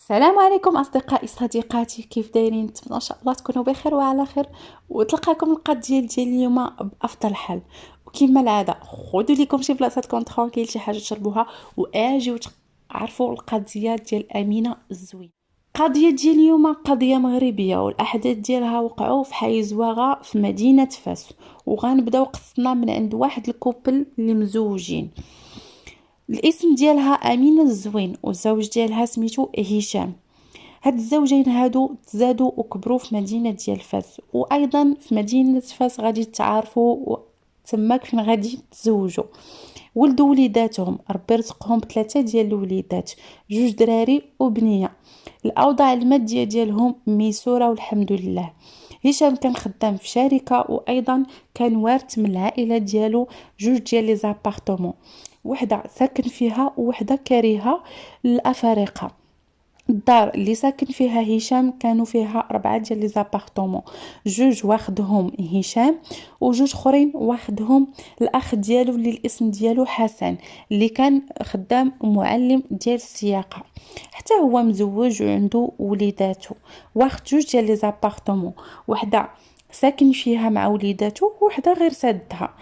السلام عليكم اصدقائي صديقاتي، كيف دايرين؟ نتمنى ان شاء الله تكونوا بخير وعلى خير وتلقاكم القضيه ديال اليوم بافضل حال. وكما العاده خذوا لكم شي بلاصه تكون ترونكيل، شي حاجه تشربوها واجيو تعرفوا القضيه ديال امينه الزوين. القضيه ديال اليوم قضيه مغربيه، والاحداث ديالها وقعوا في حي زواغه في مدينه فاس. وغنبداو قصتنا من عند واحد الكوبل اللي مزوجين. الاسم ديالها امينه الزوين والزوج ديالها سميتو هشام. هاد الزوجين هادو تزادوا وكبروا في مدينة ديال فاس، وايضا في مدينة فاس غادي تعرفوا تماك فين غادي تزوجوا. ولدوا وليداتهم، ربي رزقهم بثلاثه ديال الوليدات، جوج دراري وبنيه. الاوضاع الماديه ديالهم ميسوره والحمد لله. هشام كان خدام في شركه، وايضا كان وارث من العائله ديالو جوج ديال لي زابارتمون، وحده ساكن فيها وحده كارهه الافارقه. الدار اللي ساكن فيها هشام كانوا فيها 4 ديال لي زابارتمون، جوج واخدهم هشام وجوج اخرين واخدهم الاخ ديالو اللي الاسم ديالو حسن، اللي كان خدام معلم ديال السياقه. حتى هو مزوج وعنده وليداته، واخد جوج ديال لي زابارتمون، وحده ساكن فيها مع وليداته وحده غير سادها.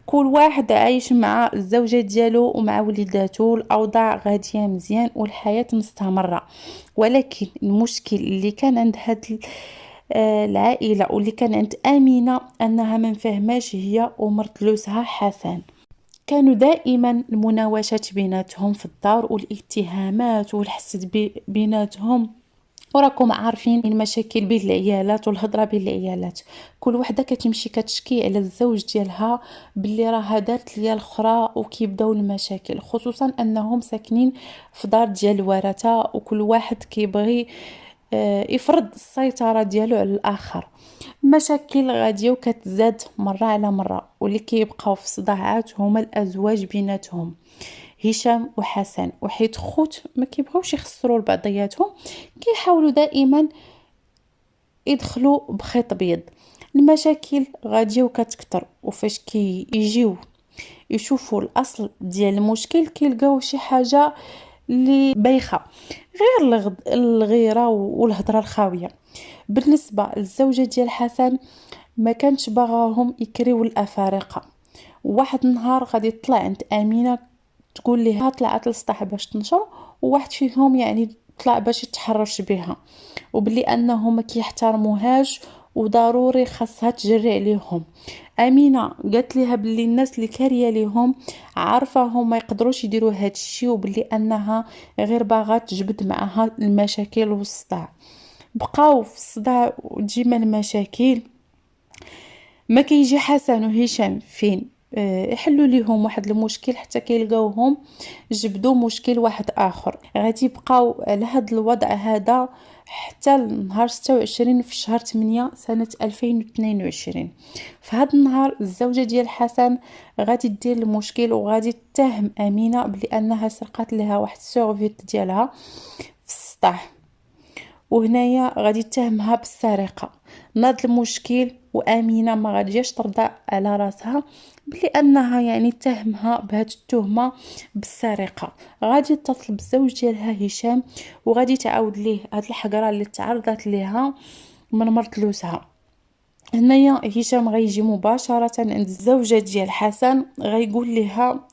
كل واحد عايش مع الزوجة ديالو ومع وليداته، الأوضاع غادية مزيان والحياة مستمرة. ولكن المشكل اللي كان عند العائلة واللي كان عند آمنة أنها ما فهماش هي ومرت لوسها حسن. كانوا دائما المناوشات بيناتهم في الدار والاتهامات والحسد بيناتهم. وراكم عارفين المشاكل بين العيالات والهضره بين العيالات، كل وحده كتمشي كتشكي على الزوج ديالها باللي راه دارت ليا الاخرى، وكيبداو المشاكل، خصوصا انهم ساكنين في دار ديال الورثه وكل واحد كيبغي يفرض السيطره ديالو على الاخر. المشاكل غاديه وكتزاد مره على مره، واللي كيبقاو في صداعات هما الازواج بيناتهم، هشام وحسن، وحيت خوت ما كيبغيوش يخسروا لبعضياتهم، كيحاولوا دائما يدخلوا بخيط بيض. المشاكل غاديه وكتكثر، وفاش كيجيو يشوفوا الاصل ديال المشكل كيلقاو شي حاجه اللي بايخه، غير الغيره والهضره الخاويه. بالنسبه للزوجه ديال حسن، ما كانش باغاهم يكريو الافارقه. واحد النهار غادي تطلع عند امينه تقول لها طلعت للسطح باش تنشر، وواحد فيهم يعني طلع باش يتحرش بها، وبلي انه ما كيحترموهاش وضروري خاصها تجري عليهم. امينه قالت لها بلي الناس اللي كاريه ليهم عارفاهم ما يقدروش يديروا هذا الشيء، وبلي انها غير باغا تجبد معها المشاكل والصداع. بقاو في الصداع وديما المشاكل. ما كيجي حسن وهشام فين يحلوا ليهم واحد المشكل حتى كيلقاوهم جبدوا مشكل واحد اخر. غادي يبقاو على هذا الوضع هذا حتى نهار 26 في شهر 8 سنة 2022. في هذا النهار الزوجة ديال حسن غادي دير المشكل وغادي تتهم أمينة بلي أنها سرقت لها واحد السيرفيت ديالها في السطح، وهنايا غادي تتهمها بالسرقه. ناض المشكل وامينه ما غاديش ترضى على راسها بلي انها يعني تهمها بهذه التهمه بالسرقه. غادي تتصل بالزوج ديالها هشام وغادي تعاود ليه هاد الحقره اللي تعرضت ليها من مرت لوسها. هنايا هشام غيجي مباشره عند الزوجه ديال حسن، غيقول لها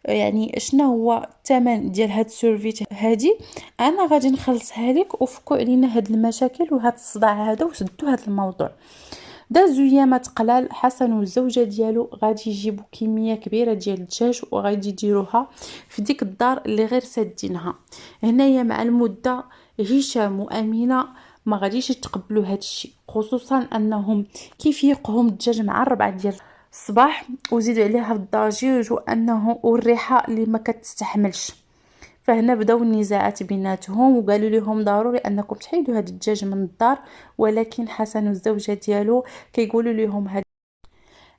يعني شنو هو الثمن ديال هاد السيرفيت هادي، انا غادي نخلصها لك وفكوا علينا هاد المشاكل وهاد الصداع هذا وسدوا هاد الموضوع. دازو ايامات قلال، حسن والزوجه ديالو غادي يجيبوا كميه كبيره ديال الدجاج وغادي يديروها في ديك الدار اللي غير سادينها. هنايا مع المده هشام وامينه ما غاديش يتقبلوا هاد الشيء، خصوصا انهم كيف يقهم الدجاج مع 4 ديال الصباح وزيدوا عليها الضجيج وانه والريحه اللي ما كتستحملش. فهنا بداو النزاعات بيناتهم وقالوا لهم ضروري انكم تحيدوا هذا الدجاج من الدار. ولكن حسن والزوجه ديالو كيقولوا لهم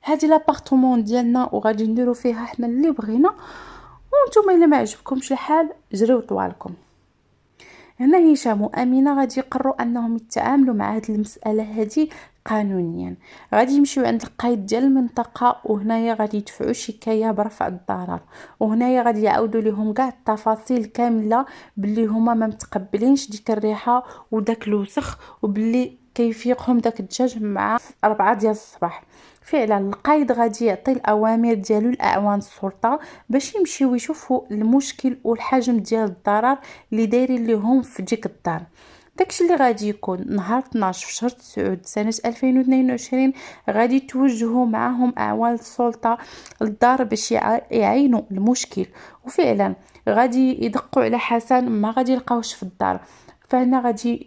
هذه لابارتمون ديالنا وغادي نديروا فيها حنا اللي بغينا، وانتم الا ما عجبكمش الحال جريو طوالكم. هنا هشام وامينه غادي يقرروا انهم يتعاملوا مع هذه المساله هذه قانونيا. غادي يمشيو عند القايد ديال المنطقه، وهنايا غادي يدفعوا شكايه برفع الضرر، وهنايا غادي يعاودوا لهم كاع التفاصيل كامله باللي هما ما متقبلينش ديك الريحه وداك الوسخ، وباللي كيفيقهم داك الدجاج مع 4 ديال الصباح. فعلا القايد غادي يعطي الاوامر ديالو لاعوان السلطه باش يمشيو يشوفوا المشكل والحجم ديال الضرر اللي دايرين لهم في ديك الدار. داكشي اللي غادي يكون نهار 12 في شهر 9 سنة 2022. غادي توجهوا معهم اعوان السلطة للدار باش يعينوا المشكل، وفعلا غادي يدقوا على حسن، ما غادي يلقاوش في الدار. فهنا غادي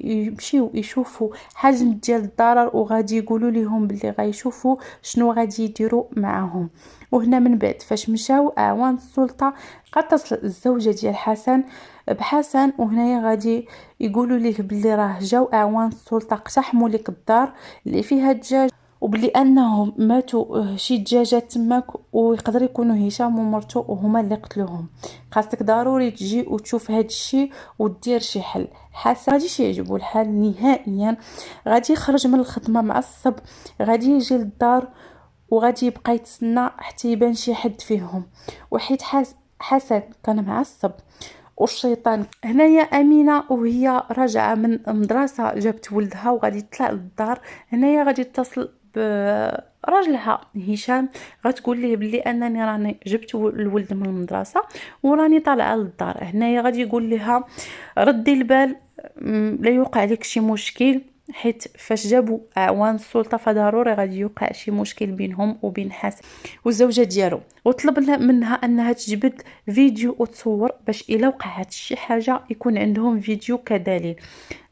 يمشيو يشوفوا حجم ديال الضرر، وغادي يقولوا لهم باللي غيشوفوا شنو غادي يديروا معاهم. وهنا من بعد فاش مشاو اعوان السلطه اتصل الزوجه ديال حسن بحسن، وهنايا غادي يقولوا ليه باللي راه جاو اعوان السلطه اقتحموا لك الدار اللي فيها الدجاج، وبلي انهم ماتوا شي دجاجات تماك، ويقدر يكونوا هشام ومرته وهما اللي قتلوهم. خاصك ضروري تجي وتشوف هاد الشيء ودير شي حل. حسن غاديش يعجبو الحال نهائيا، غادي يخرج من الخدمه معصب، غادي يجي للدار وغادي يبقى يتسنى حتى يبان شي حد فيهم. وحيت حسن كان معصب والشيطان. هنايا امينه وهي راجعه من المدرسه جابت ولدها وغادي تطلع للدار، هنايا غادي تتصل براجلها هشام، غتقول ليه بلي انني راني جبت الولد من المدرسه وراني طالعه للدار. هنايا غادي يقول لها ردي البال، لا يوقع لك شي مشكل، حيت فاش جابوا اعوان السلطه فضروري غادي يوقع شي مشكل بينهم وبين حسن والزوجه ديالو. وطلب منها انها تجبد فيديو وتصور باش الا وقعت شي حاجه يكون عندهم فيديو كدليل.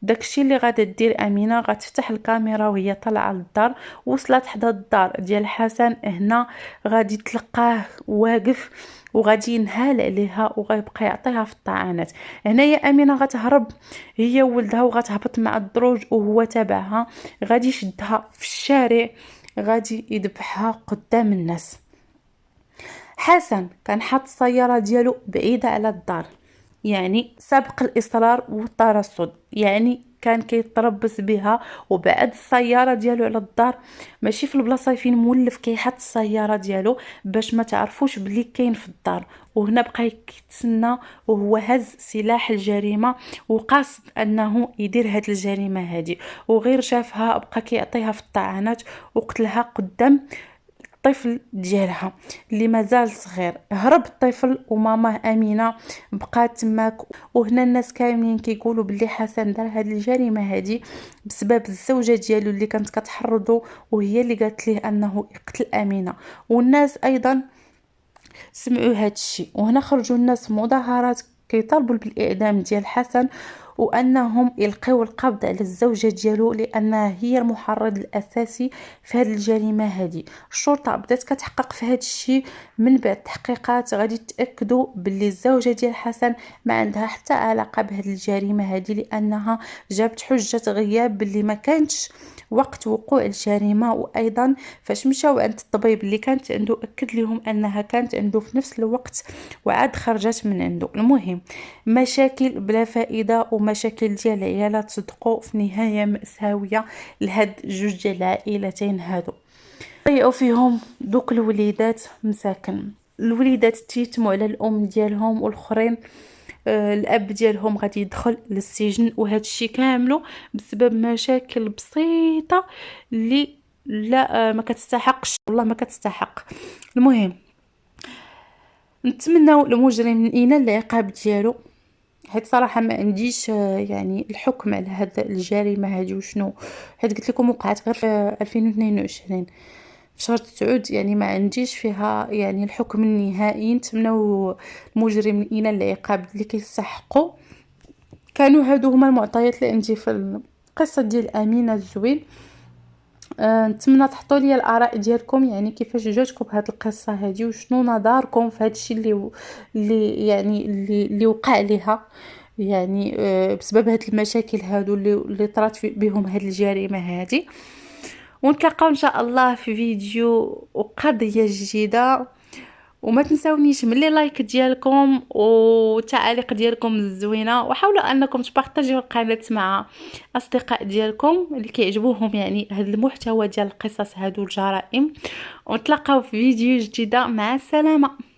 داكشي اللي غادا دير امينه، غتفتح الكاميرا وهي طالعه للدار، وصلت حدا الدار ديال حسن. هنا غادي تلقاه واقف وغادي ينهال عليها وغيبقى يعطيها في الطعانات. هنايا امينه غتهرب هي وولدها وغتهبط مع الدروج وهو تبعها، غادي يشدها في الشارع، غادي يذبحها قدام الناس. حسن كان حاط السياره ديالو بعيده على الدار، يعني سابق الاصرار والترصد، يعني كان كيتربص بها وبعد السياره ديالو على الدار، ماشي في البلاصه فين مولف كيحط السياره ديالو باش ما تعرفوش بلي كاين في الدار. وهنا بقى يتسنى وهو هز سلاح الجريمه وقاصد انه يدير هاد الجريمه هادي، وغير شافها بقى كيعطيها في الطعنات وقتلها قدام الطفل ديالها اللي مازال صغير. هرب الطفل وماماه امينه بقات تماك. وهنا الناس كاملين كيقولوا باللي حسن دار هذه الجريمه هذه بسبب الزوجه ديالو اللي كانت كتحرضه، وهي اللي قالت ليه انه يقتل امينه. والناس ايضا سمعوا هذا الشيء، وهنا خرجوا الناس مظاهرات كيطالبوا بالاعدام ديال حسن، وانهم يلقيو القبض على الزوجه ديالو لانها هي المحرض الاساسي في هذه الجريمه هذه. الشرطه بدات كتحقق في هذا الشيء، من بعد تحقيقات غادي تاكدوا باللي الزوجه ديال حسن ما عندها حتى علاقه بهذه الجريمه هذه، لانها جابت حجه غياب باللي ما كانتش وقت وقوع الجريمه. وايضا فاش مشاو عند الطبيب اللي كانت عنده اكد لهم انها كانت عنده في نفس الوقت وعاد خرجت من عنده. المهم مشاكل بلا فائده ومشاكل ديال العيالات صدقوا في نهايه مأساويه لهاد جوج ديال العائلتين هادو. ضيعوا فيهم دوك الوليدات مساكن، الوليدات تيتموا على الام ديالهم، والاخرين الاب ديالهم غادي يدخل للسجن. وهذا الشيء كامله بسبب مشاكل بسيطه اللي لا ما كتستحقش، والله ما كتستحق. المهم نتمنوا المجرم ينال العقاب ديالو، حيت صراحه ما عنديش يعني الحكم على هذا الجريمه هذه وشنو، حيت قلت لكم وقعت غير في 2022 في شهر 9، يعني ما عنديش فيها يعني الحكم النهائي. نتمنوا المجرم ينال العقاب اللي كيستحقوا. كانوا هادو هما المعطيات اللي عندي في القصه ديال امينه الزوين. نتمنى تحطوا لي الاراء ديالكم، يعني كيفاش جاتكم هاد القصه هذه وشنو نظركم في هاد الشيء اللي يعني اللي وقع ليها، يعني بسبب هاد المشاكل هادو اللي طرات بهم هاد الجريمه هذه. ونتلاقاو ان شاء الله في فيديو وقضيه جديده، وما تنساونيش من لي لايك ديالكم والتعاليق ديالكم الزوينه، وحاولوا انكم تبارطاجيو القناه مع اصدقاء ديالكم اللي كيعجبوهم يعني هذا المحتوى ديال القصص هادو الجرائم. ونتلاقاو في فيديو جديده، مع السلامه.